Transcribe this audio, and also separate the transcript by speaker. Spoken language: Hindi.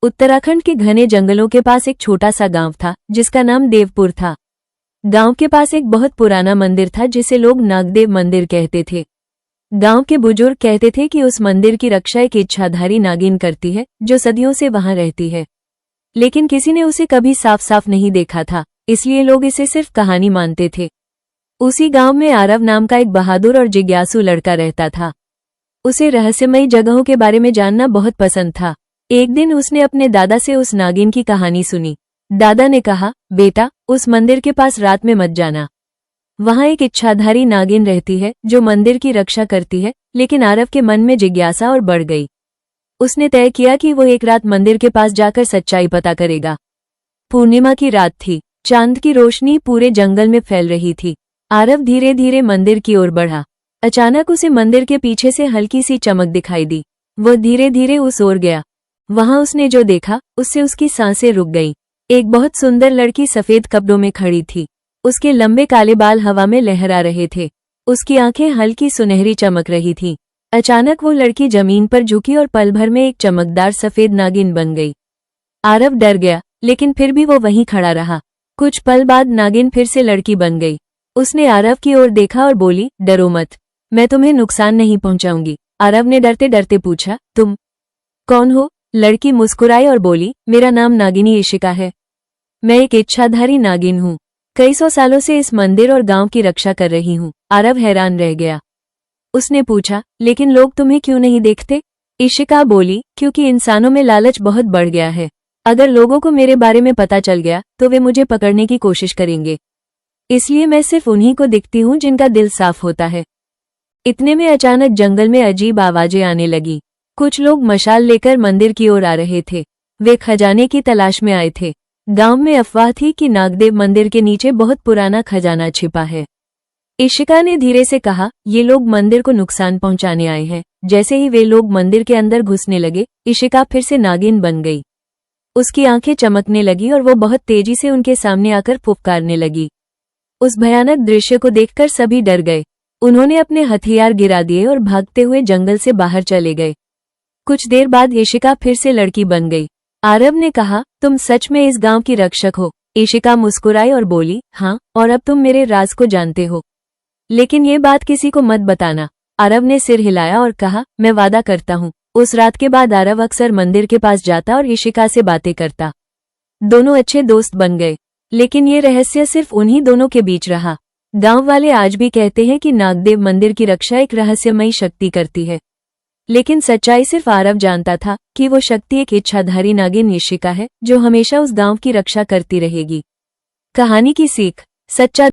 Speaker 1: उत्तराखंड के घने जंगलों के पास एक छोटा सा गांव था जिसका नाम देवपुर था। गांव के पास एक बहुत पुराना मंदिर था जिसे लोग नागदेव मंदिर कहते थे। गांव के बुजुर्ग कहते थे कि उस मंदिर की रक्षा एक इच्छाधारी नागिन करती है जो सदियों से वहां रहती है, लेकिन किसी ने उसे कभी साफ साफ नहीं देखा था, इसलिए लोग इसे सिर्फ कहानी मानते थे। उसी गांव में आरव नाम का एक बहादुर और जिज्ञासु लड़का रहता था। उसे रहस्यमयी जगहों के बारे में जानना बहुत पसंद था। एक दिन उसने अपने दादा से उस नागिन की कहानी सुनी। दादा ने कहा, बेटा, उस मंदिर के पास रात में मत जाना। वहां एक इच्छाधारी नागिन रहती है जो मंदिर की रक्षा करती है। लेकिन आरव के मन में जिज्ञासा और बढ़ गई। उसने तय किया कि वो एक रात मंदिर के पास जाकर सच्चाई पता करेगा। पूर्णिमा की रात थी। चांद की रोशनी पूरे जंगल में फैल रही थी। आरव धीरे धीरे मंदिर की ओर बढ़ा। अचानक उसे मंदिर के पीछे से हल्की सी चमक दिखाई दी। वो धीरे धीरे उस ओर गया। वहां उसने जो देखा उससे उसकी सांसें रुक गईं। एक बहुत सुंदर लड़की सफेद कपड़ों में खड़ी थी। उसके लंबे काले बाल हवा में लहरा रहे थे। उसकी आंखें हल्की सुनहरी चमक रही थीं। अचानक वो लड़की जमीन पर झुकी और पल भर में एक चमकदार सफेद नागिन बन गई। आरव डर गया, लेकिन फिर भी वो वहीं खड़ा रहा। कुछ पल बाद नागिन फिर से लड़की बन गई। उसने आरव की ओर देखा और बोली, डरो मत, मैं तुम्हें नुकसान नहीं पहुंचाऊंगी। आरव ने डरते डरते पूछा, तुम कौन हो? लड़की मुस्कुराई और बोली, मेरा नाम नागिनी इशिका है। मैं एक इच्छाधारी नागिन हूँ। कई सौ सालों से इस मंदिर और गांव की रक्षा कर रही हूँ। आरव हैरान रह गया। उसने पूछा, लेकिन लोग तुम्हें क्यों नहीं देखते? इशिका बोली, क्योंकि इंसानों में लालच बहुत बढ़ गया है। अगर लोगों को मेरे बारे में पता चल गया तो वे मुझे पकड़ने की कोशिश करेंगे, इसलिए मैं सिर्फ उन्हीं को दिखती हूँ जिनका दिल साफ होता है। इतने में अचानक जंगल में अजीब आवाजें आने लगी। कुछ लोग मशाल लेकर मंदिर की ओर आ रहे थे। वे खजाने की तलाश में आए थे। गांव में अफवाह थी कि नागदेव मंदिर के नीचे बहुत पुराना खजाना छिपा है। इशिका ने धीरे से कहा, ये लोग मंदिर को नुकसान पहुंचाने आए हैं। जैसे ही वे लोग मंदिर के अंदर घुसने लगे, इशिका फिर से नागिन बन गई। उसकी आंखें चमकने लगी और वो बहुत तेजी से उनके सामने आकर फुफकारने लगी। उस भयानक दृश्य को देखकर सभी डर गए। उन्होंने अपने हथियार गिरा दिए और भागते हुए जंगल से बाहर चले गए। कुछ देर बाद इशिका फिर से लड़की बन गई। आरव ने कहा, तुम सच में इस गांव की रक्षक हो? इशिका मुस्कुराई और बोली, हाँ, और अब तुम मेरे राज को जानते हो, लेकिन ये बात किसी को मत बताना। आरव ने सिर हिलाया और कहा, मैं वादा करता हूँ। उस रात के बाद आरव अक्सर मंदिर के पास जाता और इशिका से बातें करता। दोनों अच्छे दोस्त बन गए, लेकिन ये रहस्य सिर्फ उन्हीं दोनों के बीच रहा। गांव वाले आज भी कहते हैं कि नागदेव मंदिर की रक्षा एक रहस्यमयी शक्ति करती है, लेकिन सच्चाई सिर्फ आरव जानता था कि वो शक्ति एक इच्छाधारी नागिन इशिका है जो हमेशा उस गांव की रक्षा करती रहेगी। कहानी की सीख, सच्चा